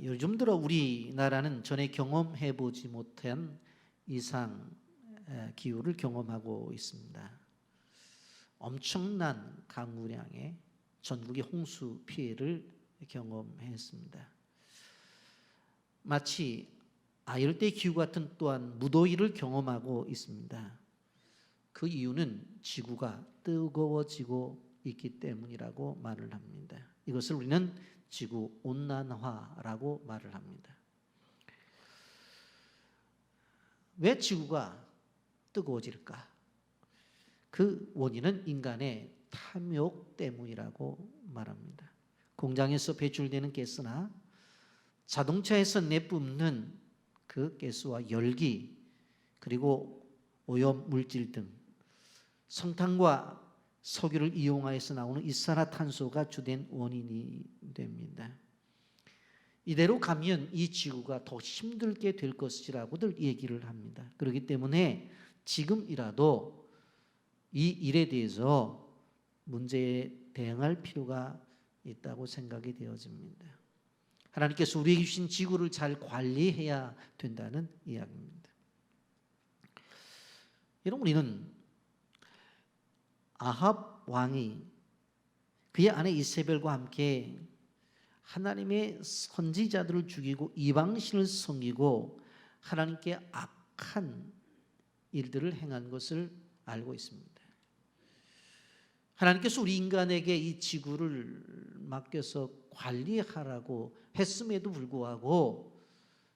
요즘 들어 우리나라는 전에 경험해보지 못한 이상 기후를 경험하고 있습니다. 엄청난 강우량의 전국의 홍수 피해를 경험했습니다. 마치 아열대 기후 같은 또한 무더위를 경험하고 있습니다. 그 이유는 지구가 뜨거워지고 있기 때문이라고 말을 합니다. 이것을 우리는 지구 온난화라고 말을 합니다. 왜 지구가 뜨거워질까? 그 원인은 인간의 탐욕 때문이라고 말합니다. 공장에서 배출되는 가스나 자동차에서 내뿜는 그 가스와 열기, 그리고 오염 물질 등 석탄과 석유를 이용하여서 나오는 이산화탄소가 주된 원인이 됩니다. 이대로 가면 이 지구가 더 힘들게 될 것이라고들 얘기를 합니다. 그렇기 때문에 지금이라도 이 일에 대해서 문제에 대응할 필요가 있다고 생각이 되어집니다. 하나님께서 우리에게 주신 지구를 잘 관리해야 된다는 이야기입니다. 여러분, 우리는 아합 왕이 그의 아내 이세벨과 함께 하나님의 선지자들을 죽이고 이방신을 섬기고 하나님께 악한 일들을 행한 것을 알고 있습니다. 하나님께서 우리 인간에게 이 지구를 맡겨서 관리하라고 했음에도 불구하고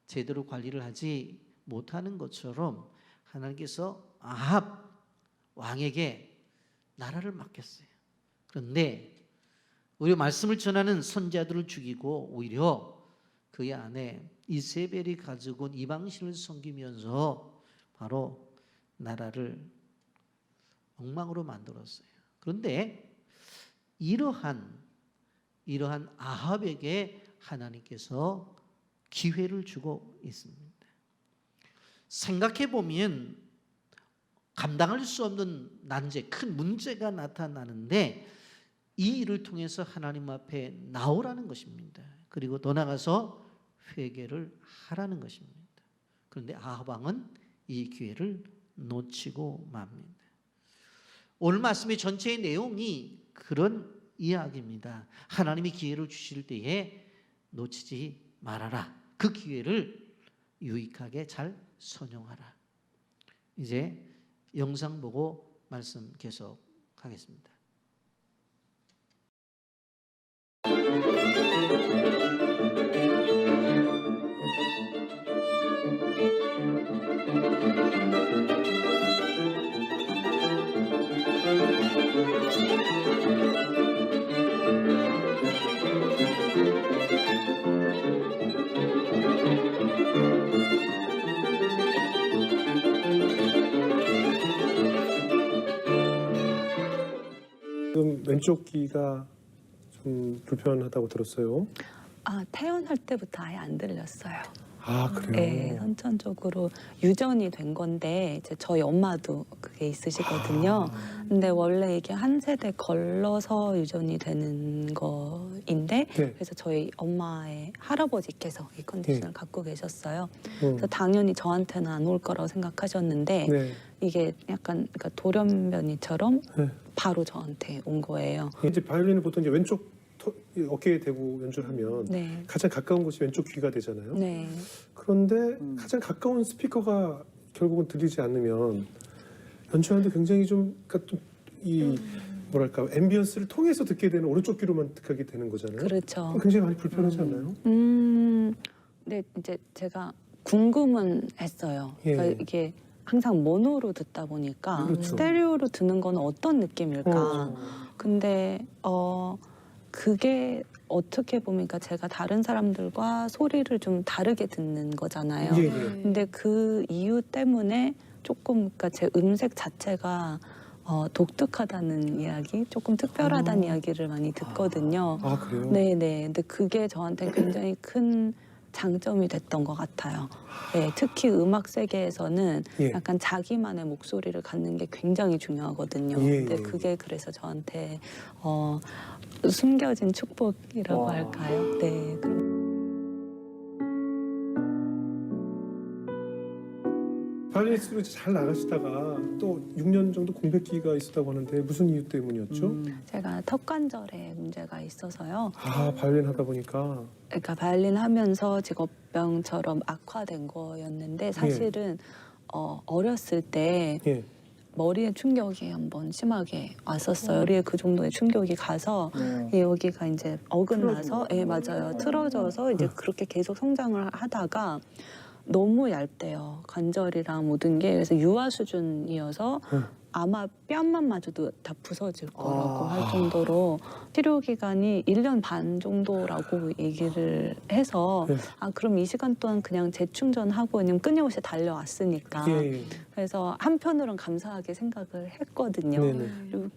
제대로 관리를 하지 못하는 것처럼 하나님께서 아합 왕에게 나라를 맡겼어요. 그런데 오히려 말씀을 전하는 선지자들을 죽이고 오히려 그의 아내 이세벨이 가지고 온 이방신을 섬기면서 바로 나라를 엉망으로 만들었어요. 그런데 이러한 아합에게 하나님께서 기회를 주고 있습니다. 생각해 보면 감당할 수 없는 난제, 큰 문제가 나타나는데 이 일을 통해서 하나님 앞에 나오라는 것입니다. 그리고 더 나아가서 회개를 하라는 것입니다. 그런데 아합 왕은 이 기회를 놓치고 맙니다. 오늘 말씀의 전체의 내용이 그런 이야기입니다. 하나님이 기회를 주실 때에 놓치지 말아라. 그 기회를 유익하게 잘 선용하라. 이제 영상 보고 말씀 계속하겠습니다. 지금 왼쪽 귀가 좀 불편하다고 들었어요. 태어날 때부터 아예 안 들렸어요. 그래요? 네, 선천적으로 유전이 된 건데 이제 저희 엄마도 그게 있으시거든요. 근데 원래 이게 한 세대 걸러서 유전이 되는 거인데 네. 그래서 저희 엄마의 할아버지께서 이 컨디션을 네. 갖고 계셨어요. 그래서 당연히 저한테는 안 올 거라고 생각하셨는데 네. 이게 약간 그러니까 돌연변이처럼 네. 바로 저한테 온 거예요. 이제 바이올린을 보통 이제 왼쪽 어깨에 대고 연주하면 네. 가장 가까운 곳이 왼쪽 귀가 되잖아요. 네. 그런데 가장 가까운 스피커가 결국은 들리지 않으면 연주하는데 굉장히 뭐랄까 앰비언스를 통해서 듣게 되는 오른쪽 귀로만 듣게 되는 거잖아요. 그렇죠. 굉장히 많이 불편하지 않나요? 네, 이제 제가 궁금은 했어요. 예. 그러니까 이게 항상 모노로 듣다 보니까 그렇죠. 스테레오로 듣는 건 어떤 느낌일까? 근데 그게 어떻게 보면 그러니까 제가 다른 사람들과 소리를 좀 다르게 듣는 거잖아요. 예, 예. 근데 그 이유 때문에 조금 그러니까 제 음색 자체가 독특하다는 이야기, 조금 특별하다는 이야기를 많이 듣거든요. 그래요? 네네. 근데 그게 저한테 굉장히 큰 장점이 됐던 것 같아요. 네, 특히 음악 세계에서는 예. 약간 자기만의 목소리를 갖는 게 굉장히 중요하거든요. 예, 근데 예. 그게 그래서 저한테 숨겨진 축복이라고 할까요? 네. 바이올리니스트로 잘 나가시다가 또 6년 정도 공백기가 있었다고 하는데 무슨 이유 때문이었죠? 제가 턱관절에 문제가 있어서요. 아, 바이올린 하다 보니까. 그러니까 바이올린 하면서 직업병처럼 악화된 거였는데 사실은 어렸을 때 예. 머리에 충격이 한번 심하게 왔었어요. 머리에 그 정도의 충격이 가서 여기가 이제 어긋나서, 예, 맞아요. 틀어져서 이제 그렇게 계속 성장을 하다가 너무 얇대요. 관절이랑 모든 게. 그래서 유아 수준이어서 아마 뺨만 맞아도 다 부서질 거라고 할 정도로 치료 기간이 1년 반 정도라고 얘기를 해서 네. 그럼 이 시간 동안 그냥 재충전하고 그냥 끊임없이 달려왔으니까 예. 그래서 한편으로는 감사하게 생각을 했거든요. 네네. 그리고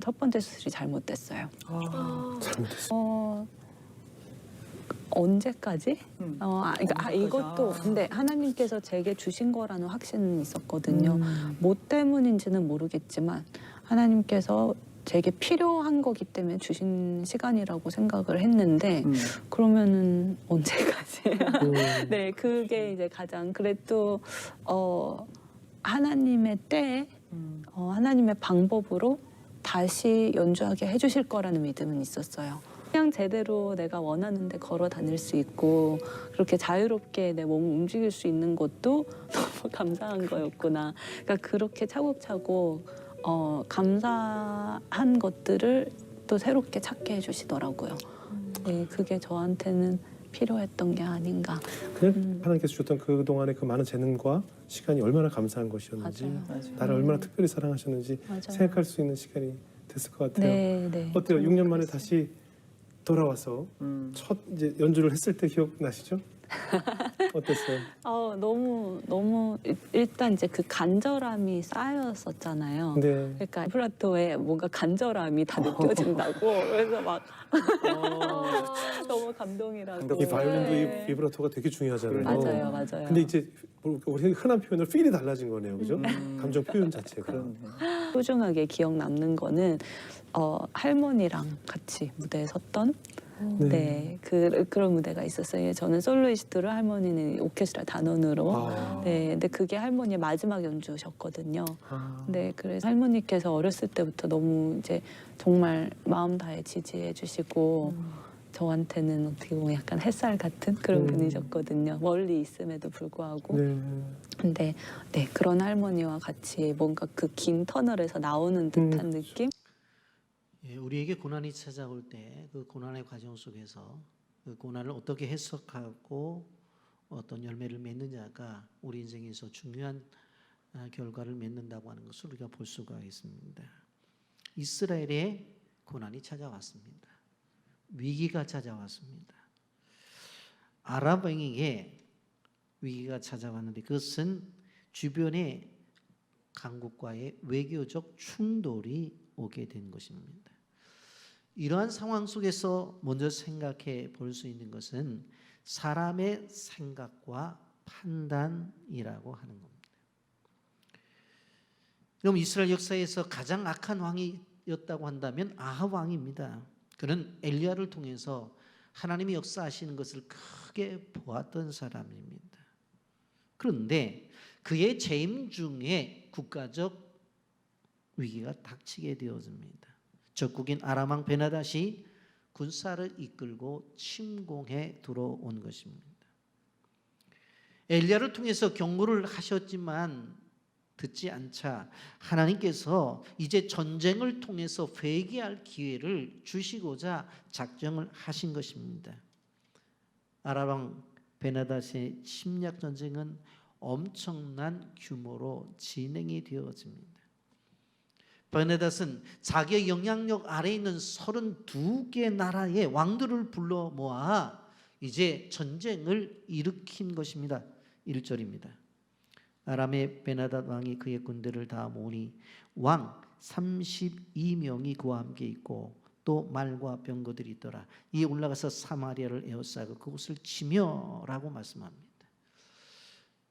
첫 번째 수술이 잘못됐어요. 잘못했어. 언제까지? 그러니까 이것도 근데 하나님께서 제게 주신 거라는 확신은 있었거든요. 뭐 때문인지는 모르겠지만 하나님께서 제게 필요한 거기 때문에 주신 시간이라고 생각을 했는데 그러면은 언제까지? 네, 그게 이제 가장 그래도 하나님의 때에 하나님의 방법으로 다시 연주하게 해주실 거라는 믿음은 있었어요. 그냥 제대로 내가 원하는 데 걸어 다닐 수 있고 그렇게 자유롭게 내 몸을 움직일 수 있는 것도 너무 감사한 거였구나. 그러니까 그렇게 차곡차곡 감사한 것들을 또 새롭게 찾게 해주시더라고요. 네, 그게 저한테는 필요했던 게 아닌가. 그냥 하나님께서 주셨던 그 동안의 그 많은 재능과 시간이 얼마나 감사한 것이었는지, 맞아요. 나를 얼마나 특별히 사랑하셨는지 맞아요. 생각할 수 있는 시간이 됐을 것 같아요. 네, 네. 어때요? 정말 6년 만에 그랬어요. 다시 돌아와서 첫 이제 연주를 했을 때 기억나시죠? 어땠어요? 너무 일단 이제 그 간절함이 쌓였었잖아요. 네. 그러니까 플라토에 뭔가 간절함이 다 느껴진다고 그래서 막 너무 감동이라고. 이 바이올린도 네. 이 비브라토가 되게 중요하잖아요. 맞아요, 맞아요. 근데 이제 우리 흔한 표현으로 필이 달라진 거네요, 그죠? 감정 표현 자체가. 소중하게 기억 남는 거는 할머니랑 같이 무대에 섰던 네, 그런 무대가 있었어요. 저는 솔로이스트로 할머니는 오케스트라 단원으로. 네, 근데 그게 할머니의 마지막 연주셨거든요. 네, 그래서 할머니께서 어렸을 때부터 너무 이제 정말 마음 다해 지지해 주시고 저한테는 어떻게 보면 약간 햇살 같은 그런 분이셨거든요. 멀리 있음에도 불구하고. 네. 근데 네, 그런 할머니와 같이 뭔가 그 긴 터널에서 나오는 듯한 느낌? 예, 우리에게 고난이 찾아올 때 그 고난의 과정 속에서 그 고난을 어떻게 해석하고 어떤 열매를 맺느냐가 우리 인생에서 중요한 결과를 맺는다고 하는 것을 우리가 볼 수가 있습니다. 이스라엘에 고난이 찾아왔습니다. 위기가 찾아왔습니다. 아랍에게 위기가 찾아왔는데 그것은 주변의 강국과의 외교적 충돌이 오게 된 것입니다. 이러한 상황 속에서 먼저 생각해 볼 수 있는 것은 사람의 생각과 판단이라고 하는 겁니다. 그럼 이스라엘 역사에서 가장 악한 왕이었다고 한다면 아합 왕입니다. 그는 엘리야를 통해서 하나님이 역사하시는 것을 크게 보았던 사람입니다. 그런데 그의 재임 중에 국가적 위기가 닥치게 되어집니다. 적국인 아람 왕 베나닷이 군사를 이끌고 침공해 들어온 것입니다. 엘리야를 통해서 경고를 하셨지만 듣지 않자 하나님께서 이제 전쟁을 통해서 회개할 기회를 주시고자 작정을 하신 것입니다. 아람 왕 베나닷의 침략 전쟁은 엄청난 규모로 진행이 되어집니다. 베나닷은 자기의 영향력 아래에 있는 32개 나라의 왕들을 불러 모아 이제 전쟁을 일으킨 것입니다. 1절입니다. 아람의 베나닷 왕이 그의 군대를 다 모으니 왕 32명이 그와 함께 있고 또 말과 병거들이 있더라. 이에 올라가서 사마리아를 에워싸고 그곳을 치며라고 말씀합니다.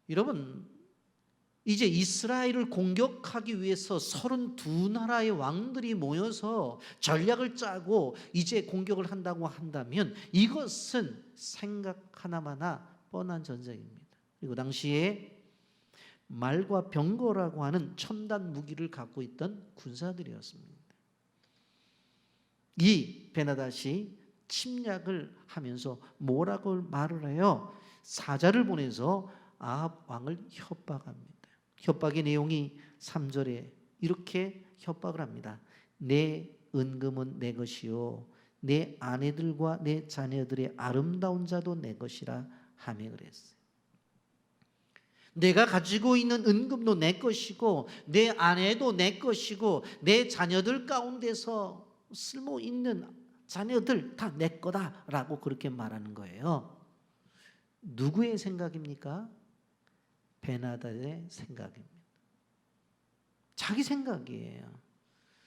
여러분, 이제 이스라엘을 공격하기 위해서 32나라의 왕들이 모여서 전략을 짜고 이제 공격을 한다고 한다면 이것은 생각 하나마나 뻔한 전쟁입니다. 그리고 당시에 말과 병거라고 하는 첨단 무기를 갖고 있던 군사들이었습니다. 이 베나닷이 침략을 하면서 뭐라고 말을 해요? 사자를 보내서 아합 왕을 협박합니다. 협박의 내용이 3절에 이렇게 협박을 합니다. 내 은금은 내 것이요 내 아내들과 내 자녀들의 아름다운 자도 내 것이라 하며 그랬어요. 내가 가지고 있는 은금도 내 것이고 내 아내도 내 것이고 내 자녀들 가운데서 쓸모 있는 자녀들 다 내 거다라고 그렇게 말하는 거예요. 누구의 생각입니까? 베나닷의 생각입니다. 자기 생각이에요.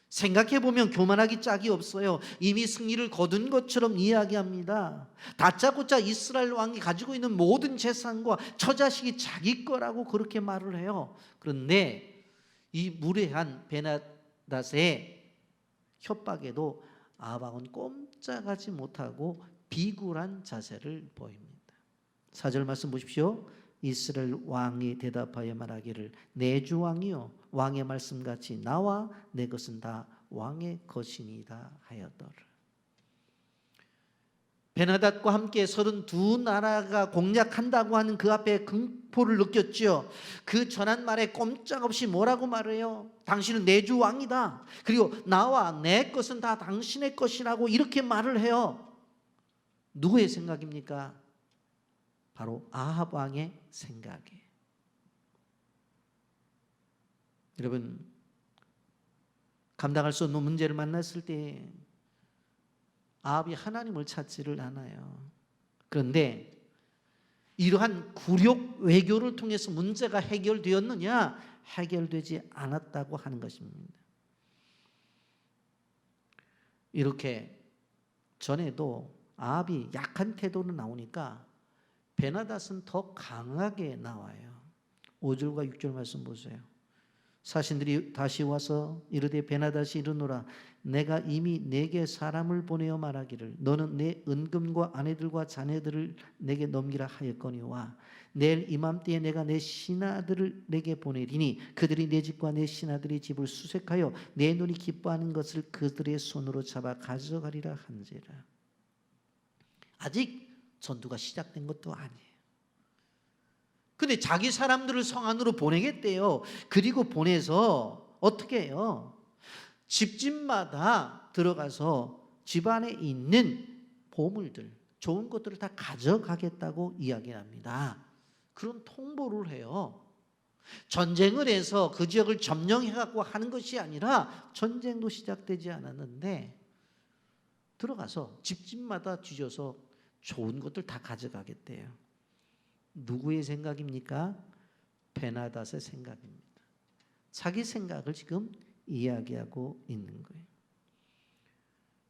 생각해보면 교만하기 짝이 없어요. 이미 승리를 거둔 것처럼 이야기합니다. 다짜고짜 이스라엘 왕이 가지고 있는 모든 재산과 처자식이 자기 거라고 그렇게 말을 해요. 그런데 이 무례한 베나닷의 협박에도 아합 왕은 꼼짝하지 못하고 비굴한 자세를 보입니다. 4절 말씀 보십시오. 이스라엘 왕이 대답하여 말하기를 내 주 왕이요 왕의 말씀같이 나와 내 것은 다 왕의 것이니이다 하였더라. 베나닷과 함께 32나라가 공략한다고 하는 그 앞에 공포를 느꼈죠. 그 전한 말에 꼼짝없이 뭐라고 말해요? 당신은 내 주 왕이다. 그리고 나와 내 것은 다 당신의 것이라고 이렇게 말을 해요. 누구의 생각입니까? 바로 아합 왕의 생각이에요. 여러분, 감당할 수 없는 문제를 만났을 때 아합이 하나님을 찾지를 않아요. 그런데 이러한 굴욕 외교를 통해서 문제가 해결되었느냐? 해결되지 않았다고 하는 것입니다. 이렇게 전에도 아합이 약한 태도로 나오니까 베나닷은 더 강하게 나와요. 5절과 6절 말씀 보세요. 사신들이 다시 와서 이르되 베나닷이 이르노라 내가 이미 내게 사람을 보내어 말하기를 너는 내 은금과 아내들과 자녀들을 내게 넘기라 하였거니와 내일 이맘때에 내가 내 신하들을 내게 보내리니 그들이 내 집과 내 신하들의 집을 수색하여 내 눈이 기뻐하는 것을 그들의 손으로 잡아 가져가리라 한지라. 아직 전투가 시작된 것도 아니에요. 근데 자기 사람들을 성 안으로 보내겠대요. 그리고 보내서 어떻게 해요? 집집마다 들어가서 집안에 있는 보물들, 좋은 것들을 다 가져가겠다고 이야기합니다. 그런 통보를 해요. 전쟁을 해서 그 지역을 점령해갖고 하는 것이 아니라 전쟁도 시작되지 않았는데 들어가서 집집마다 뒤져서 좋은 것들 다 가져가겠대요. 누구의 생각입니까? 베나닷의 생각입니다. 자기 생각을 지금 이야기하고 있는 거예요.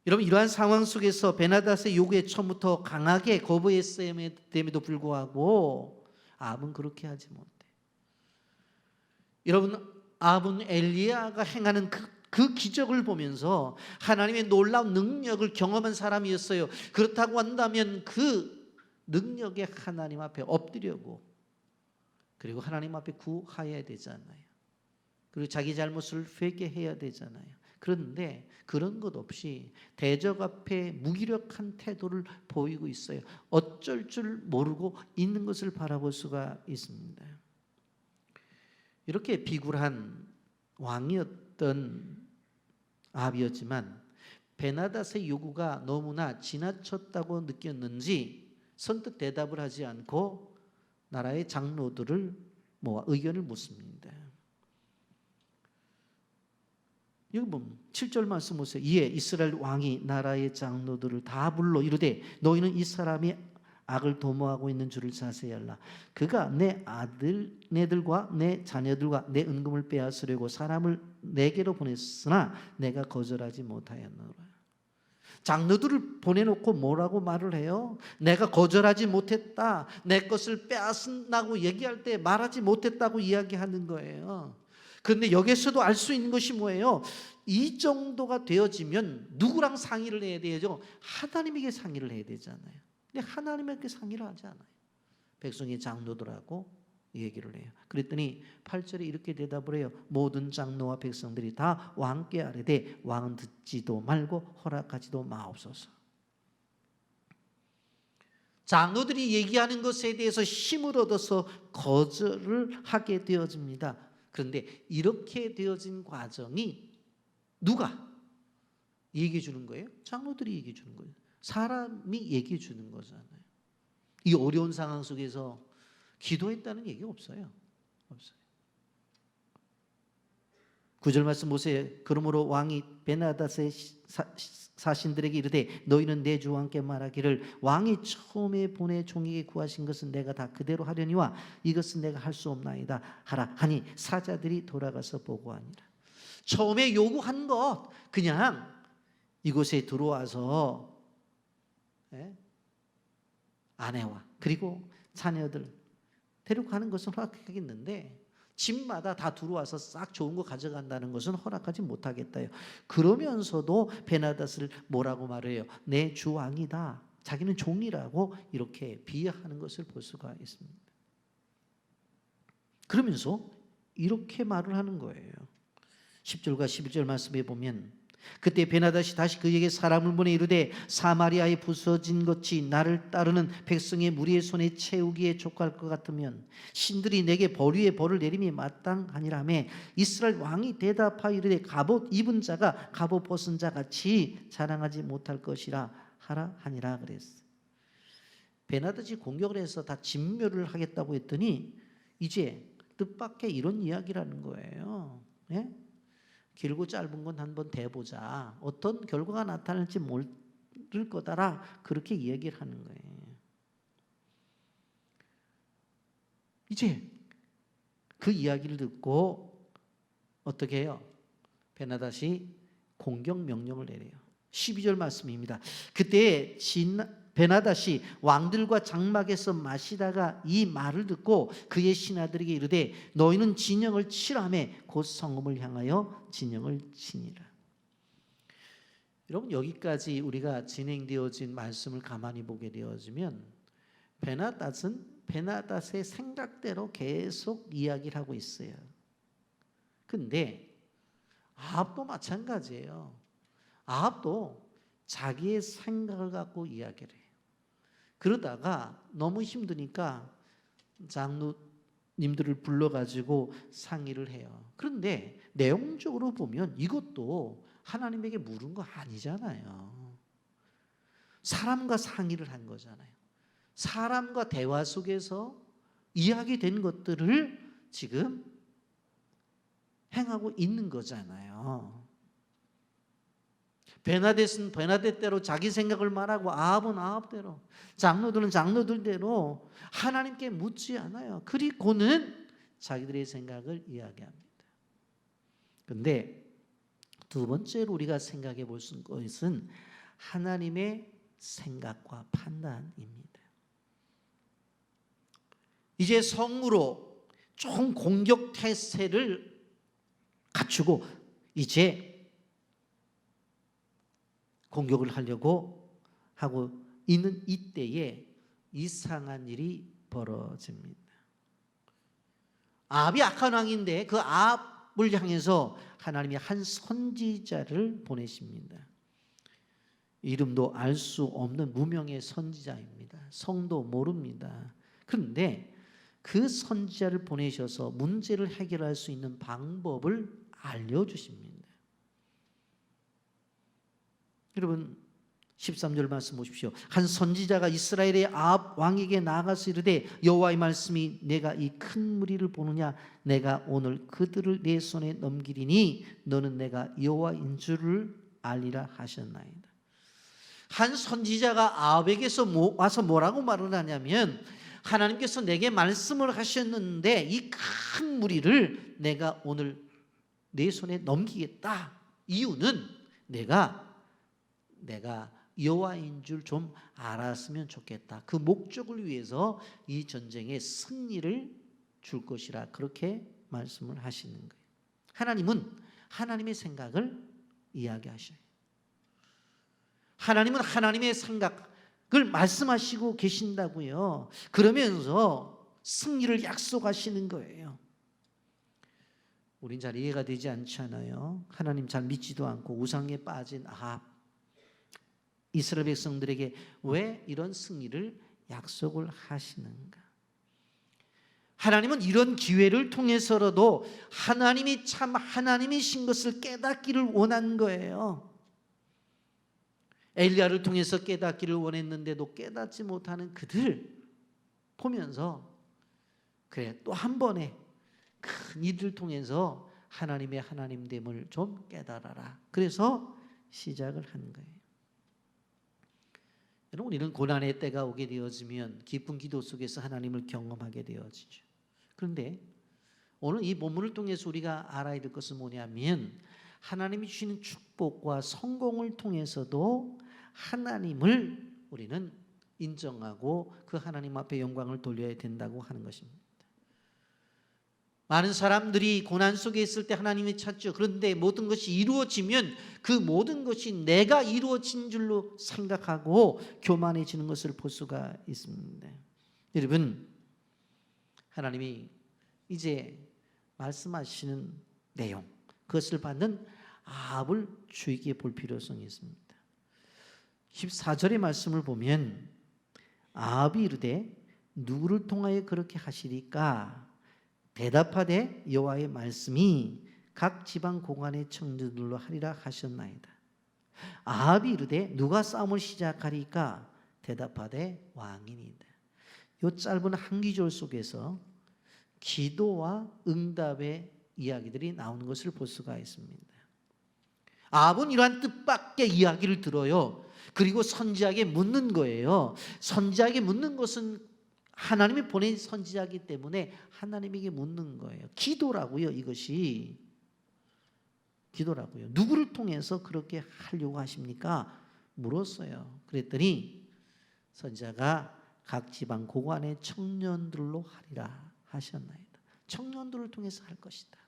여러분, 이러한 상황 속에서 베나닷의 요구에 처음부터 강하게 거부했음에도 불구하고 아합은 그렇게 하지 못해. 여러분, 아합은 엘리야가 행하는 그 기적을 보면서 하나님의 놀라운 능력을 경험한 사람이었어요. 그렇다고 한다면 그 능력의 하나님 앞에 엎드려고 그리고 하나님 앞에 구하여야 되잖아요. 그리고 자기 잘못을 회개해야 되잖아요. 그런데 그런 것 없이 대적 앞에 무기력한 태도를 보이고 있어요. 어쩔 줄 모르고 있는 것을 바라볼 수가 있습니다. 이렇게 비굴한 왕이었던 아합이었지만 베나닷의 요구가 너무나 지나쳤다고 느꼈는지 선뜻 대답을 하지 않고 나라의 장로들을 모아 의견을 묻습니다. 여기 보면 7절 말씀 보세요. 이에 이스라엘 왕이 나라의 장로들을 다 불러 이르되 너희는 이 사람이 악을 도모하고 있는 줄을 자세히 알라. 그가 내 아들네들과 내 자녀들과 내 은금을 빼앗으려고 사람을 내게로 보냈으나 내가 거절하지 못하였노라. 장로들을 보내놓고 뭐라고 말을 해요? 내가 거절하지 못했다. 내 것을 빼앗는다고 얘기할 때 말하지 못했다고 이야기하는 거예요. 그런데 여기서도 알 수 있는 것이 뭐예요? 이 정도가 되어지면 누구랑 상의를 해야 되죠? 하나님에게 상의를 해야 되잖아요. 근데 하나님에게 상의를 하지 않아요. 백성의 장로들하고 얘기를 해요. 그랬더니 8절에 이렇게 대답을 해요. 모든 장로와 백성들이 다 왕께 아뢰되 왕은 듣지도 말고 허락하지도 마옵소서. 장로들이 얘기하는 것에 대해서 힘을 얻어서 거절을 하게 되어집니다. 그런데 이렇게 되어진 과정이 누가 얘기해 주는 거예요? 장로들이 얘기해 주는 거예요. 사람이 얘기해 주는 거잖아요. 이 어려운 상황 속에서 기도했다는 얘기 없어요. 없어요. 9절 말씀 보세요. 그러므로 왕이 베나닷의 사신들에게 이르되 너희는 내 주 왕께 말하기를 왕이 처음에 보내 종에게 구하신 것은 내가 다 그대로 하려니와 이것은 내가 할 수 없나이다 하라 하니 사자들이 돌아가서 보고하니라. 처음에 요구한 것 그냥 이곳에 들어와서 아내와 그리고 자녀들 데려가는 것은 허락하겠는데 집마다 다 들어와서 싹 좋은 거 가져간다는 것은 허락하지 못하겠다요. 그러면서도 베나닷을 뭐라고 말해요? 내 주 왕이다. 자기는 종이라고 이렇게 비하하는 것을 볼 수가 있습니다. 그러면서 이렇게 말을 하는 거예요. 10절과 11절 말씀에 보면 그때 베나닷이 다시 그에게 사람을 보내 이르되 사마리아에 부서진 것이 나를 따르는 백성의 무리의 손에 채우기에 족할 것 같으면 신들이 내게 벌 위에 벌을 내림이 마땅하니라며 이스라엘 왕이 대답하여 이르되 갑옷 입은 자가 갑옷 벗은 자 같이 자랑하지 못할 것이라 하라 하니라 그랬어요. 베나닷이 공격을 해서 다 진멸을 하겠다고 했더니 이제 뜻밖의 이런 이야기라는 거예요. 예? 길고 짧은 건 한번 대보자. 어떤 결과가 나타날지 모를 거다라 그렇게 이야기를 하는 거예요. 이제 그 이야기를 듣고 어떻게 해요? 베나닷이 공격 명령을 내려요. 12절 말씀입니다. 그때 베나닷이 왕들과 장막에서 마시다가 이 말을 듣고 그의 신하들에게 이르되 너희는 진영을 치라며 곧 성읍을 향하여 진영을 치니라. 여러분 여기까지 우리가 진행되어진 말씀을 가만히 보게 되어지면 베나닷은 베나닷의 생각대로 계속 이야기를 하고 있어요. 근데 아합도 마찬가지예요. 아합도 자기의 생각을 갖고 이야기를 해요. 그러다가 너무 힘드니까 장로님들을 불러가지고 상의를 해요. 그런데 내용적으로 보면 이것도 하나님에게 물은 거 아니잖아요. 사람과 상의를 한 거잖아요. 사람과 대화 속에서 이야기된 것들을 지금 행하고 있는 거잖아요. 베나댓은 베나댓대로 자기 생각을 말하고 아합은 아합대로 장로들은 장로들대로 하나님께 묻지 않아요. 그리고는 자기들의 생각을 이야기합니다. 그런데 두 번째로 우리가 생각해 볼 수 있는 것은 하나님의 생각과 판단입니다. 이제 성으로 총 공격 태세를 갖추고 이제 공격을 하려고 하고 있는 이때에 이상한 일이 벌어집니다. 아합이 악한 왕인데 그 아합을 향해서 하나님이 한 선지자를 보내십니다. 이름도 알 수 없는 무명의 선지자입니다. 성도 모릅니다. 그런데 그 선지자를 보내셔서 문제를 해결할 수 있는 방법을 알려주십니다. 여러분 13절 말씀 보십시오. 한 선지자가 이스라엘의 아합 왕에게 나아가서 이르되 여호와의 말씀이 내가 이 큰 무리를 보느냐 내가 오늘 그들을 내 손에 넘기리니 너는 내가 여호와인 줄을 알리라 하셨나이다. 한 선지자가 아합에게서 와서 뭐라고 말을 하냐면 하나님께서 내게 말씀을 하셨는데 이 큰 무리를 내가 오늘 내 손에 넘기겠다. 이유는 내가 여호와인 줄 좀 알았으면 좋겠다. 그 목적을 위해서 이 전쟁에 승리를 줄 것이라 그렇게 말씀을 하시는 거예요. 하나님은 하나님의 생각을 이야기하셔요. 하나님은 하나님의 생각을 말씀하시고 계신다고요. 그러면서 승리를 약속하시는 거예요. 우린 잘 이해가 되지 않잖아요. 하나님 잘 믿지도 않고 우상에 빠진 아합, 이스라엘 백성들에게 왜 이런 승리를 약속을 하시는가? 하나님은 이런 기회를 통해서라도 하나님이 참 하나님이신 것을 깨닫기를 원한 거예요. 엘리야를 통해서 깨닫기를 원했는데도 깨닫지 못하는 그들 보면서 그래, 또 한 번에 큰 일을 통해서 하나님의 하나님됨을 좀 깨달아라. 그래서 시작을 한 거예요. 여러분, 이런 고난의 때가 오게 되어지면 기쁜 기도 속에서 하나님을 경험하게 되어지죠. 그런데 오늘 이 본문을 통해서 우리가 알아야 될 것은 뭐냐면 하나님이 주시는 축복과 성공을 통해서도 하나님을 우리는 인정하고 그 하나님 앞에 영광을 돌려야 된다고 하는 것입니다. 많은 사람들이 고난 속에 있을 때 하나님을 찾죠. 그런데 모든 것이 이루어지면 그 모든 것이 내가 이루어진 줄로 생각하고 교만해지는 것을 볼 수가 있습니다. 여러분, 하나님이 이제 말씀하시는 내용, 그것을 받는 아합을 주의 깊게 볼 필요성이 있습니다. 14절의 말씀을 보면 아합이 이르되 누구를 통하여 그렇게 하시리까? 대답하되 여호와의 말씀이 각 지방 고관의 청년들로 하리라 하셨나이다. 아합이 이르되 누가 싸움을 시작하리까? 대답하되 왕이니이다. 이 짧은 한 기절 속에서 기도와 응답의 이야기들이 나오는 것을 볼 수가 있습니다. 아합은 이러한 뜻밖의 이야기를 들어요. 그리고 선지자에게 묻는 거예요. 선지자에게 묻는 것은 하나님이 보낸 선지자이기 때문에 하나님에게 묻는 거예요. 기도라고요. 이것이 기도라고요. 누구를 통해서 그렇게 하려고 하십니까? 물었어요. 그랬더니 선지자가 각 지방 고관의 청년들로 하리라 하셨나이다. 청년들을 통해서 할 것이다.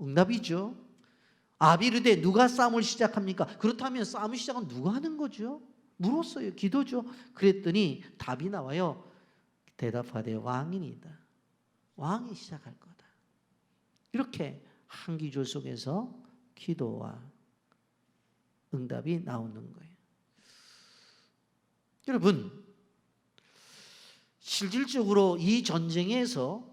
응답이죠. 아합이 이르되 누가 싸움을 시작합니까? 그렇다면 싸움을 시작은 누가 하는 거죠? 물었어요. 기도죠. 그랬더니 답이 나와요. 대답하되 왕이니이다. 왕이 시작할 거다. 이렇게 한 기절 속에서 기도와 응답이 나오는 거예요. 여러분, 실질적으로 이 전쟁에서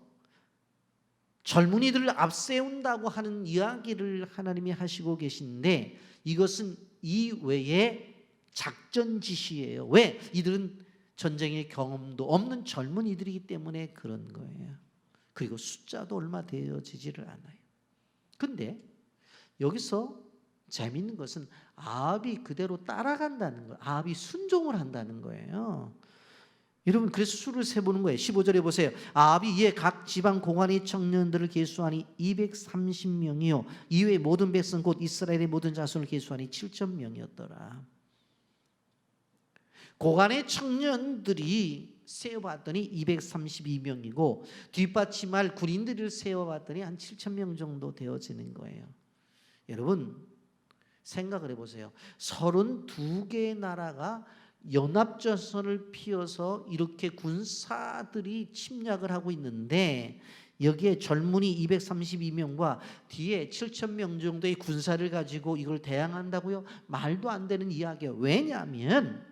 젊은이들을 앞세운다고 하는 이야기를 하나님이 하시고 계신데 이것은 이외에 작전 지시예요. 왜? 이들은 전쟁의 경험도 없는 젊은이들이기 때문에 그런 거예요. 그리고 숫자도 얼마 되어지지를 않아요. 근데 여기서 재미있는 것은 아합이 그대로 따라간다는 거예요. 아합이 순종을 한다는 거예요. 여러분, 그래서 수를 세보는 거예요. 15절에 보세요. 아합이 이에 각 지방 고관의 청년들을 계수하니 230명이요 이외의 모든 백성 곧 이스라엘의 모든 자손을 계수하니 7,000명이었더라. 고관의 청년들이 세어봤더니 232명이고 뒷받침할 군인들을 세어봤더니 한 7,000명 정도 되어지는 거예요. 여러분, 생각을 해보세요. 32개의 나라가 연합전선을 피워서 이렇게 군사들이 침략을 하고 있는데 여기에 젊은이 232명과 뒤에 7,000명 정도의 군사를 가지고 이걸 대항한다고요? 말도 안 되는 이야기예요. 왜냐하면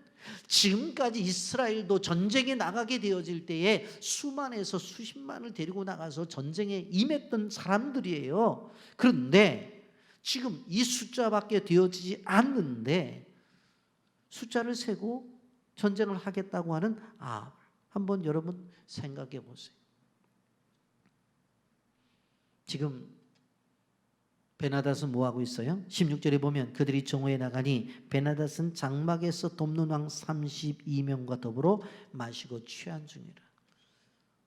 지금까지 이스라엘도 전쟁에 나가게 되어질 때에 수만에서 수십만을 데리고 나가서 전쟁에 임했던 사람들이에요. 그런데 지금 이 숫자밖에 되어지지 않는데 숫자를 세고 전쟁을 하겠다고 하는 아합, 한번 여러분 생각해 보세요. 지금 베나닷은 뭐하고 있어요? 16절에 보면 그들이 정오에 나가니 베나닷은 장막에서 돕는 왕 32명과 더불어 마시고 취한 중이라.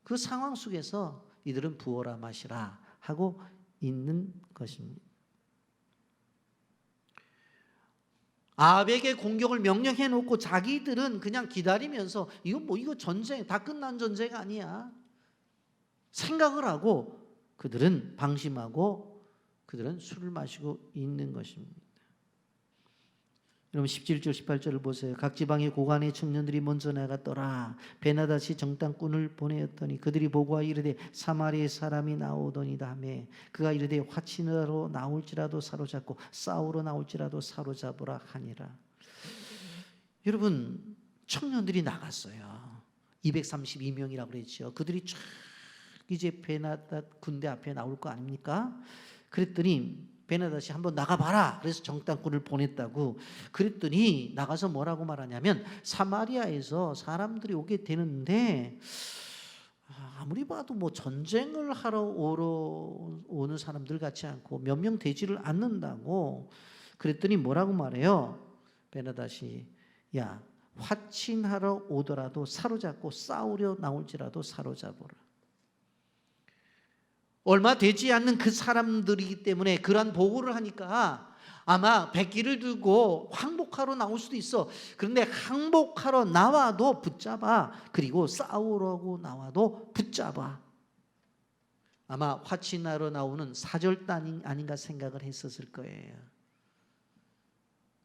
그 상황 속에서 이들은 부어라 마시라 하고 있는 것입니다. 아합에게 공격을 명령해 놓고 자기들은 그냥 기다리면서 이거 전쟁, 다 끝난 전쟁 아니야 생각을 하고 그들은 방심하고 그들은 술을 마시고 있는 것입니다. 여러분 17절 18절을 보세요. 각 지방의 고관의 청년들이 먼저 나갔더라. 베나닷이 정탐꾼을 보내었더니 그들이 보고하 이르되 사마리아의 사람이 나오더니다 하매 그가 이르되 화친하러 나올지라도 사로잡고 싸우러 나올지라도 사로잡으라 하니라. 여러분 청년들이 나갔어요. 232명이라고 그랬죠. 그들이 쫙 이제 베나닷 군대 앞에 나올 거 아닙니까? 그랬더니 베나닷이 한번 나가봐라. 그래서 정탐꾼을 보냈다고. 그랬더니 나가서 뭐라고 말하냐면 사마리아에서 사람들이 오게 되는데 아무리 봐도 뭐 전쟁을 하러 오는 사람들 같지 않고 몇 명 되지를 않는다고. 그랬더니 뭐라고 말해요? 베나닷이 야 화친하러 오더라도 사로잡고 싸우려 나올지라도 사로잡으라. 얼마 되지 않는 그 사람들이기 때문에 그러한 보고를 하니까 아마 백기를 들고 항복하러 나올 수도 있어. 그런데 항복하러 나와도 붙잡아. 그리고 싸우려고 나와도 붙잡아. 아마 화친하러 나오는 사절단 아닌가 생각을 했었을 거예요.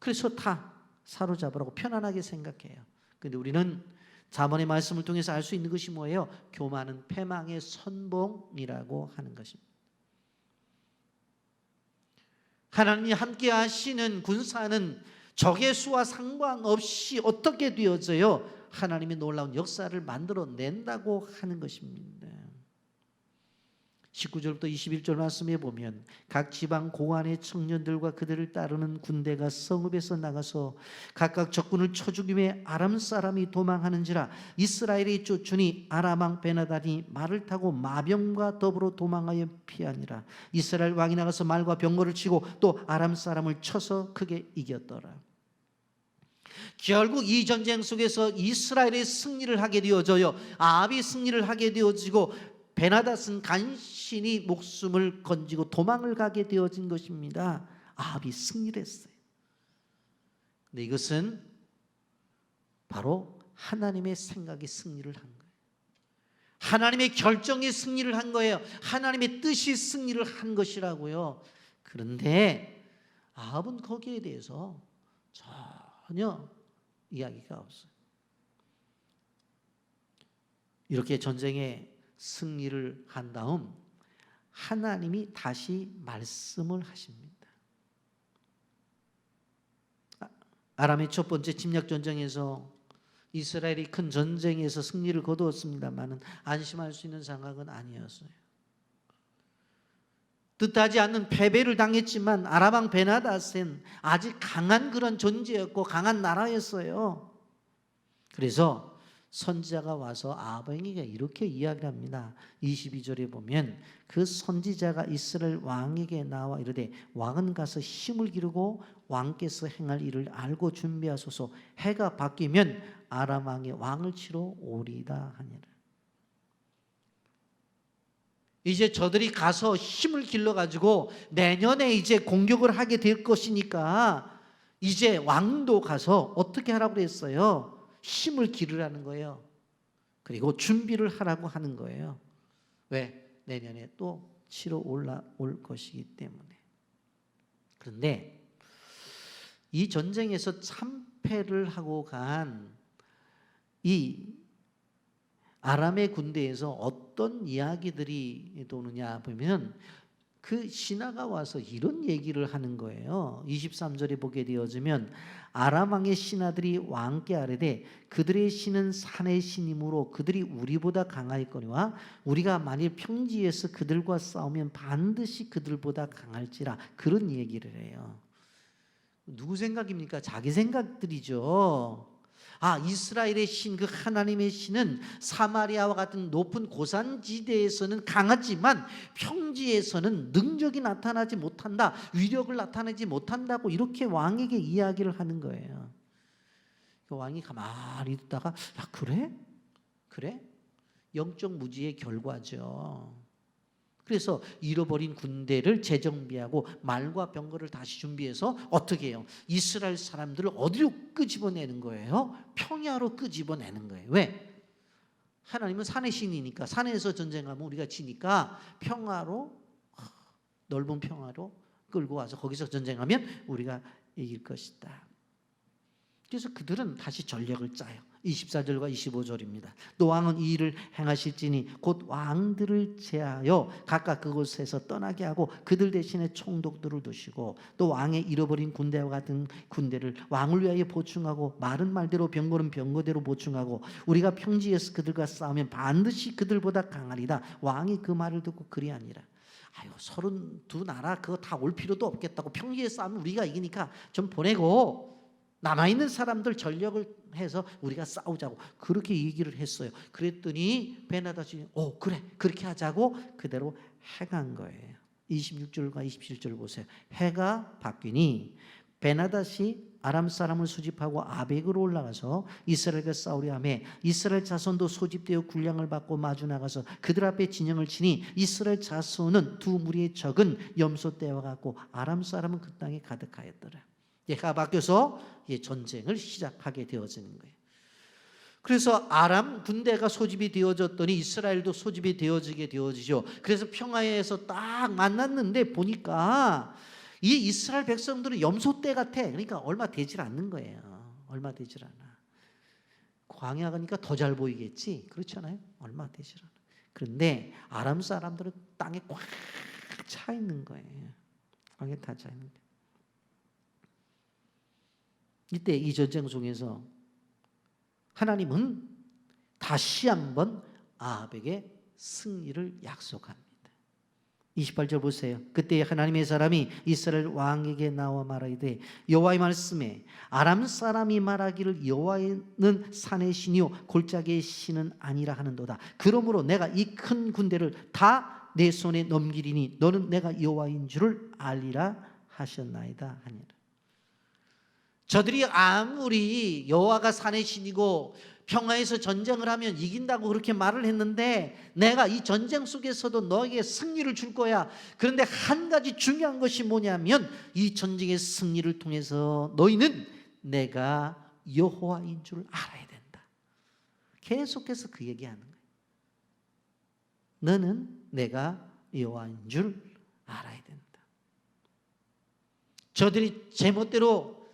그래서 다 사로잡으라고 편안하게 생각해요. 그런데 우리는 잠언의 말씀을 통해서 알 수 있는 것이 뭐예요? 교만은 패망의 선봉이라고 하는 것입니다. 하나님이 함께 하시는 군사는 적의 수와 상관없이 어떻게 되어져요? 하나님의 놀라운 역사를 만들어낸다고 하는 것입니다. 19절부터 21절 말씀에 보면 각 지방 고관의 청년들과 그들을 따르는 군대가 성읍에서 나가서 각각 적군을 쳐 죽임에 아람 사람이 도망하는지라 이스라엘이 쫓으니 아람 왕 베나닷이 말을 타고 마병과 더불어 도망하여 피하니라. 이스라엘 왕이 나가서 말과 병거를 치고 또 아람 사람을 쳐서 크게 이겼더라. 결국 이 전쟁 속에서 이스라엘의 승리를 하게 되어져요. 아합이 승리를 하게 되어지고 베나닷은 간신히 목숨을 건지고 도망을 가게 되어진 것입니다. 아합이 승리를 했어요. 근데 이것은 바로 하나님의 생각이 승리를 한 거예요. 하나님의 결정이 승리를 한 거예요. 하나님의 뜻이 승리를 한 것이라고요. 그런데 아합은 거기에 대해서 전혀 이야기가 없어요. 이렇게 전쟁에 승리를 한 다음 하나님이 다시 말씀을 하십니다. 아람의 첫 번째 침략 전쟁에서 이스라엘이 큰 전쟁에서 승리를 거두었습니다만은 안심할 수 있는 상황은 아니었어요. 뜻하지 않는 패배를 당했지만 아람 왕 베나닷은 아직 강한 그런 존재였고 강한 나라였어요. 그래서 선지자가 와서 아합에게 이렇게 이야기합니다. 22절에 보면 그 선지자가 이스라엘 왕에게 나와 이르되 왕은 가서 힘을 기르고 왕께서 행할 일을 알고 준비하소서. 해가 바뀌면 아람 왕의 왕을 치러 오리다 하니라. 이제 저들이 가서 힘을 길러가지고 내년에 이제 공격을 하게 될 것이니까 이제 왕도 가서 어떻게 하라고 그랬어요? 힘을 기르라는 거예요. 그리고 준비를 하라고 하는 거예요. 왜? 내년에 또 치러 올라올 것이기 때문에. 그런데 이 전쟁에서 참패를 하고 간 이 아람의 군대에서 어떤 이야기들이 도느냐 보면 그 신하가 와서 이런 얘기를 하는 거예요. 23절에 보게 되어지면 아람 왕의 신하들이 왕께 아뢰되 그들의 신은 산의 신이므로 그들이 우리보다 강하였거니와 우리가 만일 평지에서 그들과 싸우면 반드시 그들보다 강할지라. 그런 얘기를 해요. 누구 생각입니까? 자기 생각들이죠. 이스라엘의 신, 그 하나님의 신은 사마리아와 같은 높은 고산지대에서는 강하지만 평지에서는 능력이 나타나지 못한다, 위력을 나타내지 못한다고 이렇게 왕에게 이야기를 하는 거예요. 왕이 가만히 듣다가 그래? 그래? 영적 무지의 결과죠. 그래서 잃어버린 군대를 재정비하고 말과 병거를 다시 준비해서 어떻게 해요? 이스라엘 사람들을 어디로 끄집어내는 거예요? 평야로 끄집어내는 거예요. 왜? 하나님은 산의 신이니까 산에서 전쟁하면 우리가 지니까 평화로, 넓은 평화로 끌고 와서 거기서 전쟁하면 우리가 이길 것이다. 그래서 그들은 다시 전략을 짜요. 24절과 25절입니다. 또 왕은 이 일을 행하실지니 곧 왕들을 제하여 각각 그곳에서 떠나게 하고 그들 대신에 총독들을 두시고 또 왕의 잃어버린 군대와 같은 군대를 왕을 위하여 보충하고 말은 말대로 병거는 병거대로 보충하고 우리가 평지에서 그들과 싸우면 반드시 그들보다 강하리다. 왕이 그 말을 듣고 그리하니라. 아유, 32나라 그거 다 올 필요도 없겠다고, 평지에 싸우면 우리가 이기니까 좀 보내고 남아있는 사람들 전력을 해서 우리가 싸우자고 그렇게 얘기를 했어요. 그랬더니 베나다시 그래 그렇게 하자고 그대로 행한 거예요. 26절과 27절 보세요. 해가 바뀌니 베나다시 아람 사람을 수집하고 아벡으로 올라가서 이스라엘과 싸우려 하며 이스라엘 자손도 소집되어 군량을 받고 마주 나가서 그들 앞에 진영을 치니 이스라엘 자손은 두 무리의 적은 염소 떼와 같고 아람 사람은 그 땅에 가득하였더라. 해가 바뀌어서 전쟁을 시작하게 되어지는 거예요. 그래서 아람 군대가 소집이 되어졌더니 이스라엘도 소집이 되어지게 되어지죠. 그래서 평화에서 딱 만났는데 보니까 이 이스라엘 백성들은 염소떼 같아. 그러니까 얼마 되질 않는 거예요. 얼마 되질 않아. 광야 가니까 더 잘 보이겠지. 그렇잖아요. 얼마 되질 않아. 그런데 아람 사람들은 땅에 꽉 차 있는 거예요. 땅에 다 차 있는 거예요. 이때 이 전쟁 중에서 하나님은 다시 한번 아합에게 승리를 약속합니다. 28절 보세요. 그때 하나님의 사람이 이스라엘 왕에게 나와 말하되 여호와의 말씀에 아람 사람이 말하기를 여호와는 산의 신이요 골짜기의 신은 아니라 하는도다. 그러므로 내가 이 큰 군대를 다 내 손에 넘기리니 너는 내가 여호와인 줄을 알리라 하셨나이다 하니라. 저들이 아무리 여호와가 산의 신이고 평화에서 전쟁을 하면 이긴다고 그렇게 말을 했는데 내가 이 전쟁 속에서도 너에게 승리를 줄 거야. 그런데 한 가지 중요한 것이 뭐냐면 이 전쟁의 승리를 통해서 너희는 내가 여호와인 줄 알아야 된다. 계속해서 그 얘기하는 거예요. 너는 내가 여호와인 줄 알아야 된다. 저들이 제멋대로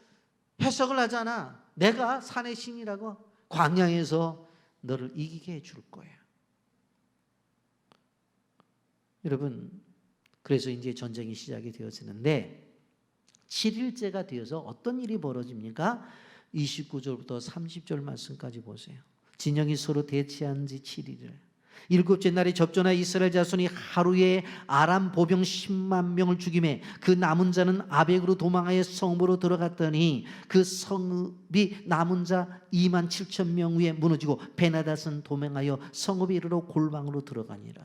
해석을 하잖아. 내가 산의 신이라고 광야에서 너를 이기게 해줄 거야. 여러분, 그래서 이제 전쟁이 시작이 되어지는데 7일째가 되어서 어떤 일이 벌어집니까? 29절부터 30절 말씀까지 보세요. 진영이 서로 대치한 지 7일을 일곱째 날에 접전하여 이스라엘 자손이 하루에 아람 보병 10만 명을 죽이매 그 남은 자는 아벡으로 도망하여 성읍으로 들어갔더니 그 성읍이 남은 자 2만 7천 명 위에 무너지고 베나닷은 도망하여 성읍에 이르러 골방으로 들어가니라.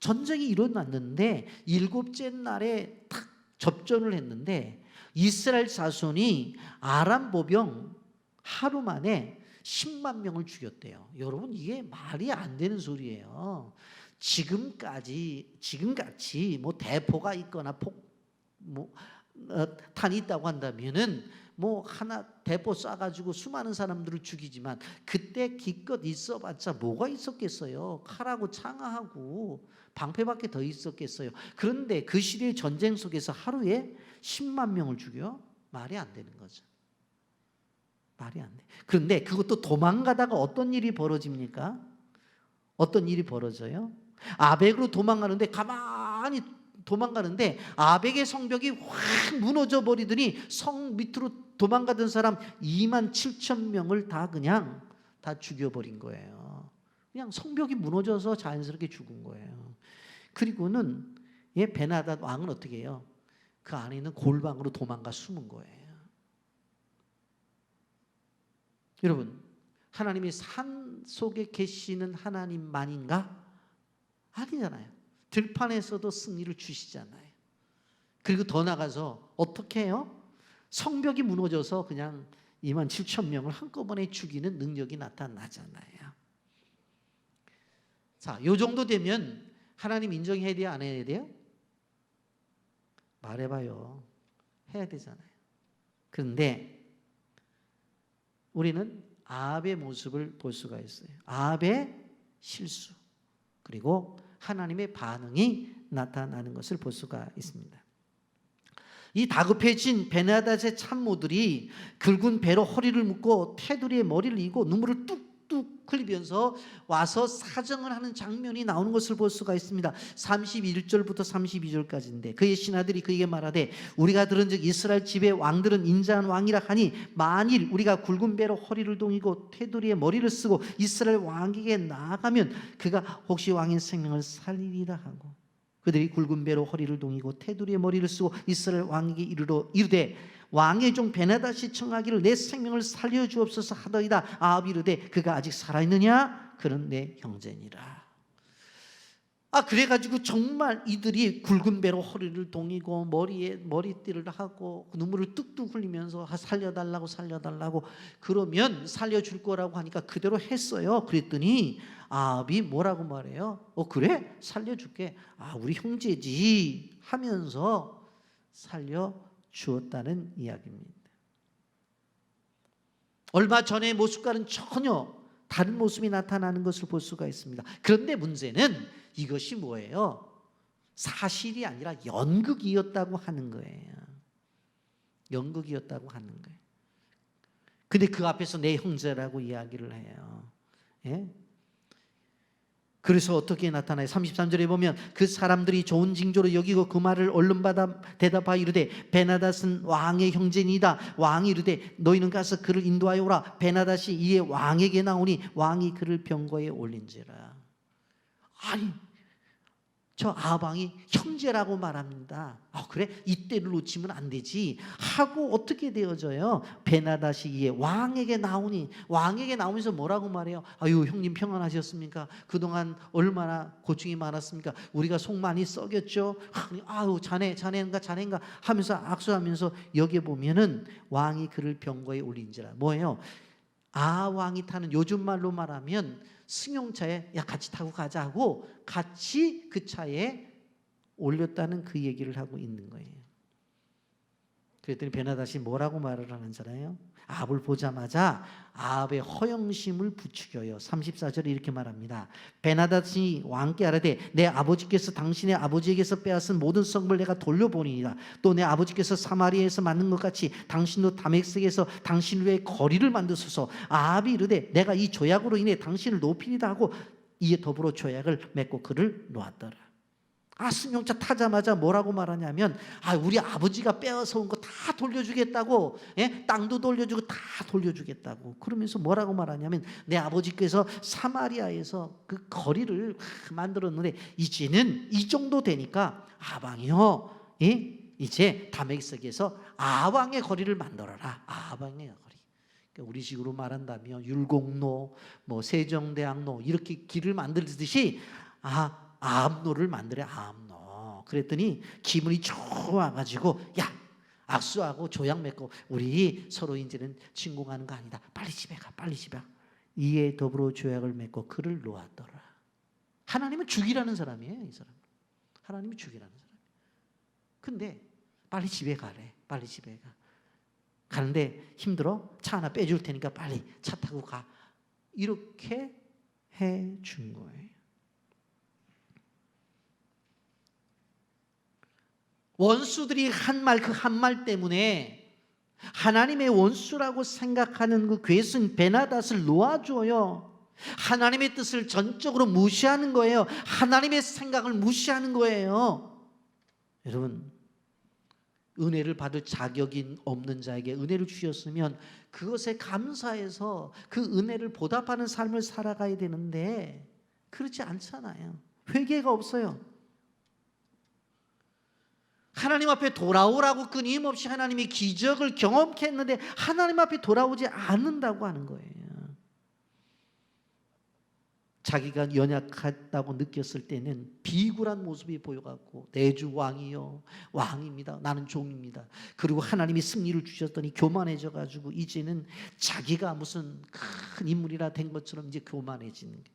전쟁이 일어났는데 일곱째 날에 딱 접전을 했는데 이스라엘 자손이 아람 보병 하루 만에 10만 명을 죽였대요. 여러분, 이게 말이 안 되는 소리예요. 지금같이 뭐 대포가 있거나 탄이 있다고 한다면은 뭐 하나 대포 쏴가지고 수많은 사람들을 죽이지만 그때 기껏 있어봤자 뭐가 있었겠어요. 칼하고 창하고 방패밖에 더 있었겠어요. 그런데 그 시대의 전쟁 속에서 하루에 10만 명을 죽여? 말이 안 되는 거죠. 말이 안 돼. 그런데 그것도 도망가다가 어떤 일이 벌어집니까? 어떤 일이 벌어져요? 아벡으로 도망가는데 가만히 도망가는데 아벡의 성벽이 확 무너져 버리더니 성 밑으로 도망가던 사람 2만 7천 명을 다 그냥 다 죽여버린 거예요. 그냥 성벽이 무너져서 자연스럽게 죽은 거예요. 그리고는 베나닷 왕은 어떻게 해요? 그 안에 있는 골방으로 도망가 숨은 거예요. 여러분, 하나님이 산 속에 계시는 하나님만인가? 아니잖아요. 들판에서도 승리를 주시잖아요. 그리고 더 나가서 어떻게 해요? 성벽이 무너져서 그냥 2만 7천 명을 한꺼번에 죽이는 능력이 나타나잖아요. 자, 요 정도 되면 하나님 인정해야 돼요? 안 해야 돼요? 말해봐요. 해야 되잖아요. 그런데 우리는 아합의 모습을 볼 수가 있어요. 아합의 실수 그리고 하나님의 반응이 나타나는 것을 볼 수가 있습니다. 이 다급해진 베나닷의 참모들이 굵은 배로 허리를 묶고 테두리에 머리를 이고 눈물을 뚝뚝 흘리면서 와서 사정을 하는 장면이 나오는 것을 볼 수가 있습니다. 31절부터 32절까지인데 그의 신하들이 그에게 말하되 우리가 들은즉 이스라엘 집의 왕들은 인자한 왕이라 하니 만일 우리가 굵은 배로 허리를 동이고 테두리에 머리를 쓰고 이스라엘 왕에게 나아가면 그가 혹시 왕의 생명을 살리리라 하고 그들이 굵은 배로 허리를 동이고 테두리에 머리를 쓰고 이스라엘 왕에게 이르되 왕의 종 베나닷이 청하기를 내 생명을 살려주옵소서 하더이다. 아합이 이르되 그가 아직 살아있느냐? 그는 내 형제니라. 그래가지고 정말 이들이 굵은 배로 허리를 동이고 머리에 머리띠를 하고 눈물을 뚝뚝 흘리면서 살려달라고 그러면 살려줄 거라고 하니까 그대로 했어요. 그랬더니 아합이 뭐라고 말해요? 그래? 살려줄게. 우리 형제지 하면서 살려주었다는 이야기입니다. 얼마 전의 모습과는 전혀 다른 모습이 나타나는 것을 볼 수가 있습니다. 그런데 문제는 이것이 뭐예요? 사실이 아니라 연극이었다고 하는 거예요. 연극이었다고 하는 거예요. 근데 그 앞에서 내 형제라고 이야기를 해요. 예? 그래서 어떻게 나타나요? 33절에 보면 그 사람들이 좋은 징조로 여기고 그 말을 얼른 받아 대답하여 이르되 베나닷은 왕의 형제니이다. 왕이 이르되 너희는 가서 그를 인도하여 오라. 베나닷이 이에 왕에게 나오니 왕이 그를 병거에 올린지라. 아니 저 아방이 형제라고 말합니다. 그래? 이때를 놓치면 안 되지 하고 어떻게 되어져요? 베나닷이 이에 왕에게 나오니 왕에게 나오면서 뭐라고 말해요? 아유 형님 평안하셨습니까? 그동안 얼마나 고충이 많았습니까? 우리가 속 많이 썩였죠? 아유 자네인가 하면서 악수하면서 여기에 보면은 왕이 그를 병거에 올린지라. 뭐예요? 왕이 타는 요즘 말로 말하면 승용차에 같이 타고 가자 하고 같이 그 차에 올렸다는 그 얘기를 하고 있는 거예요. 그랬더니 베나닷이 뭐라고 말을 하는 줄 알아요? 아합을 보자마자 아합의 허영심을 부추겨요. 34절에 이렇게 말합니다. 베나닷이 왕께 아뢰되 내 아버지께서 당신의 아버지에게서 빼앗은 모든 성읍을 내가 돌려보니이다. 또 내 아버지께서 사마리아에서 만든 것 같이 당신도 다메섹에서 당신을 위해 거리를 만드소서. 아합이 이르되 내가 이 조약으로 인해 당신을 높이리다 하고 이에 더불어 조약을 맺고 그를 놓았더라. 승용차 타자마자 뭐라고 말하냐면 우리 아버지가 빼앗아 온 거 다 돌려주겠다고, 땅도 돌려주고 다 돌려주겠다고 그러면서 뭐라고 말하냐면 내 아버지께서 사마리아에서 그 거리를 만들었는데 이제는 이 정도 되니까 아방이요, 이제 다메섹에서 아왕의 거리를 만들어라. 아왕의 거리. 그러니까 우리식으로 말한다면 율곡로, 세종대왕로 이렇게 길을 만들듯이 아합로를 만들어. 아합로. 그랬더니 기분이 좋아가지고 악수하고 조약 맺고 우리 서로 이제는 침공하는 거 아니다. 빨리 집에 가. 이에 더불어 조약을 맺고 그를 놓았더라. 하나님은 죽이라는 사람이에요. 이 사람. 하나님이 죽이라는 사람이에요. 근데 빨리 집에 가래. 빨리 집에 가. 가는데 힘들어? 차 하나 빼줄 테니까 빨리 차 타고 가. 이렇게 해준 거예요. 원수들이 한 말, 그 한 말 때문에 하나님의 원수라고 생각하는 그 괴순 베나닷을 놓아줘요. 하나님의 뜻을 전적으로 무시하는 거예요. 하나님의 생각을 무시하는 거예요. 여러분, 은혜를 받을 자격이 없는 자에게 은혜를 주셨으면 그것에 감사해서 그 은혜를 보답하는 삶을 살아가야 되는데 그렇지 않잖아요. 회개가 없어요. 하나님 앞에 돌아오라고 끊임없이 하나님이 기적을 경험케 했는데 하나님 앞에 돌아오지 않는다고 하는 거예요. 자기가 연약하다고 느꼈을 때는 비굴한 모습이 보여갖고 내주 왕이요, 왕입니다. 나는 종입니다. 그리고 하나님이 승리를 주셨더니 교만해져가지고 이제는 자기가 무슨 큰 인물이라 된 것처럼 이제 교만해지는 게.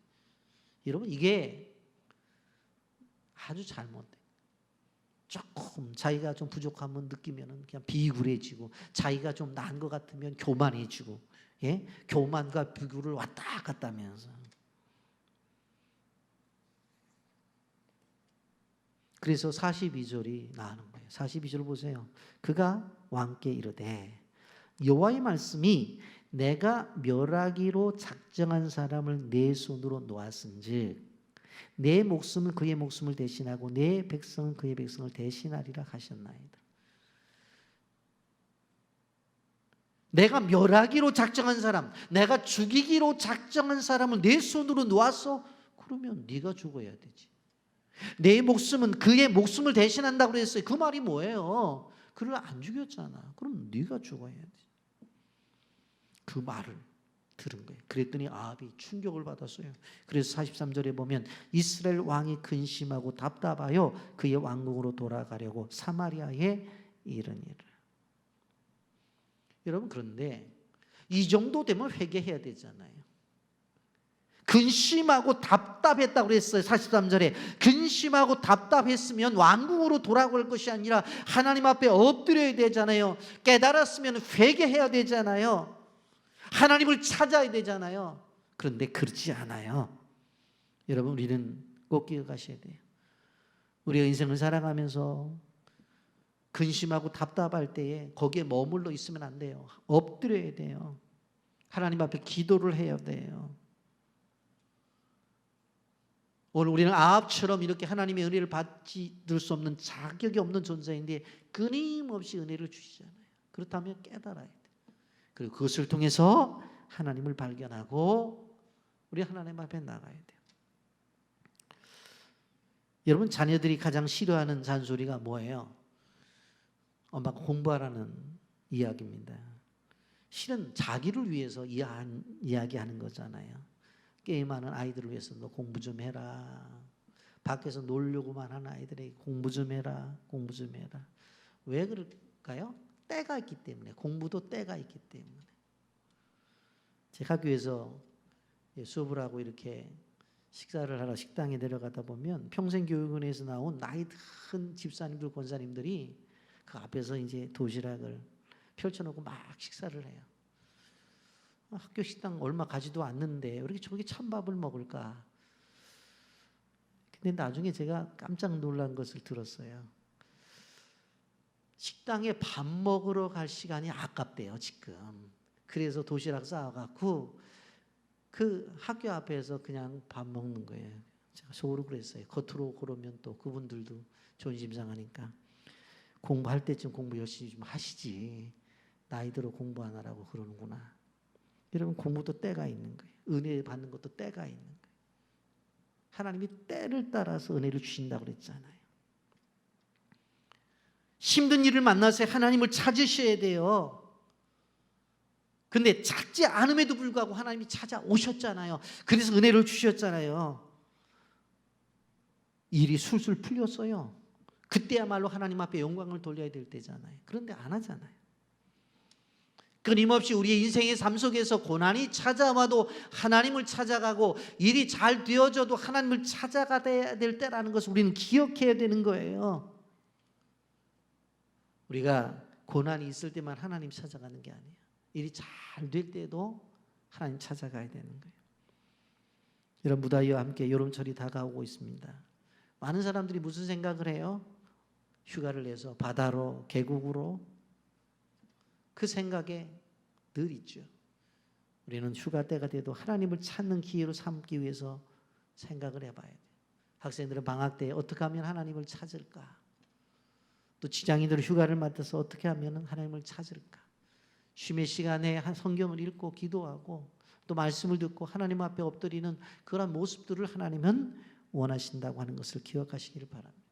여러분 이게 아주 잘못돼. 조금 자기가 좀 부족함을 느끼면 그냥 비굴해지고 자기가 좀 나은 것 같으면 교만해지고, 교만과 비굴을 왔다 갔다 하면서 그래서 42절이 나오는 거예요. 42절 보세요. 그가 왕께 이르되 여호와의 말씀이 내가 멸하기로 작정한 사람을 내 손으로 놓았은즉 내 목숨은 그의 목숨을 대신하고 내 백성은 그의 백성을 대신하리라 하셨나이다. 내가 멸하기로 작정한 사람, 내가 죽이기로 작정한 사람을 내 손으로 놓았어? 그러면 네가 죽어야 되지. 내 목숨은 그의 목숨을 대신한다고 그랬어요. 그 말이 뭐예요? 그를 안 죽였잖아. 그럼 네가 죽어야 돼. 그 말을 들은 거예요. 그랬더니 아합이 충격을 받았어요. 그래서 43절에 보면 이스라엘 왕이 근심하고 답답하여 그의 왕궁으로 돌아가려고 사마리아에 이르니라. 여러분, 그런데 이 정도 되면 회개해야 되잖아요. 근심하고 답답했다고 그랬어요. 43절에 근심하고 답답했으면 왕궁으로 돌아갈 것이 아니라 하나님 앞에 엎드려야 되잖아요. 깨달았으면 회개해야 되잖아요. 하나님을 찾아야 되잖아요. 그런데 그렇지 않아요. 여러분, 우리는 꼭 기억하셔야 돼요. 우리가 인생을 살아가면서 근심하고 답답할 때에 거기에 머물러 있으면 안 돼요. 엎드려야 돼요. 하나님 앞에 기도를 해야 돼요. 오늘 우리는 아합처럼 이렇게 하나님의 은혜를 받을 수 없는 자격이 없는 존재인데 끊임없이 은혜를 주시잖아요. 그렇다면 깨달아야 돼요. 그리고 그것을 통해서 하나님을 발견하고 우리 하나님 앞에 나가야 돼요. 여러분, 자녀들이 가장 싫어하는 잔소리가 뭐예요? 엄마가 공부하라는 이야기입니다. 실은 자기를 위해서 이야기하는 거잖아요. 게임하는 아이들을 위해서 너 공부 좀 해라. 밖에서 놀려고만 하는 아이들에게 공부 좀 해라. 공부 좀 해라. 왜 그럴까요? 때가 있기 때문에. 공부도 때가 있기 때문에. 제가 학교에서 수업을 하고 이렇게 식사를 하러 식당에 내려가다 보면 평생교육원에서 나온 나이 든 집사님들, 권사님들이 그 앞에서 이제 도시락을 펼쳐놓고 막 식사를 해요. 학교 식당 얼마 가지도 않는데 왜 이렇게 저렇게 찬밥을 먹을까? 근데 나중에 제가 깜짝 놀란 것을 들었어요. 식당에 밥 먹으러 갈 시간이 아깝대요, 지금. 그래서 도시락 싸와갖고 그 학교 앞에서 그냥 밥 먹는 거예요. 제가 속으로 그랬어요. 겉으로 그러면 또 그분들도 존심상하니까 공부할 때쯤 공부 열심히 좀 하시지. 나이 들어 공부 안 하라고 그러는구나. 여러분, 공부도 때가 있는 거예요. 은혜 받는 것도 때가 있는 거예요. 하나님이 때를 따라서 은혜를 주신다고 그랬잖아요. 힘든 일을 만나서 하나님을 찾으셔야 돼요. 근데 찾지 않음에도 불구하고 하나님이 찾아오셨잖아요. 그래서 은혜를 주셨잖아요. 일이 술술 풀렸어요. 그때야말로 하나님 앞에 영광을 돌려야 될 때잖아요. 그런데 안 하잖아요. 끊임없이 우리의 인생의 삶 속에서 고난이 찾아와도 하나님을 찾아가고 일이 잘 되어져도 하나님을 찾아가야 될 때라는 것을 우리는 기억해야 되는 거예요. 우리가 고난이 있을 때만 하나님 찾아가는 게 아니에요. 일이 잘 될 때도 하나님 찾아가야 되는 거예요. 여러분, 무더위와 함께 여름철이 다가오고 있습니다. 많은 사람들이 무슨 생각을 해요? 휴가를 내서 바다로, 계곡으로. 그 생각에 늘 있죠. 우리는 휴가 때가 돼도 하나님을 찾는 기회로 삼기 위해서 생각을 해봐야 돼요. 학생들은 방학 때 어떻게 하면 하나님을 찾을까? 또 직장인들은 휴가를 맞아서 어떻게 하면 하나님을 찾을까? 쉼의 시간에 성경을 읽고 기도하고 또 말씀을 듣고 하나님 앞에 엎드리는 그런 모습들을 하나님은 원하신다고 하는 것을 기억하시기를 바랍니다.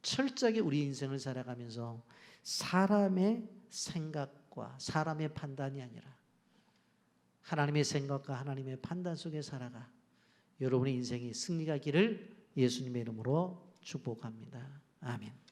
철저하게 우리 인생을 살아가면서 사람의 생각과 사람의 판단이 아니라 하나님의 생각과 하나님의 판단 속에 살아가 여러분의 인생이 승리가 기를 예수님의 이름으로 축복합니다. 아멘.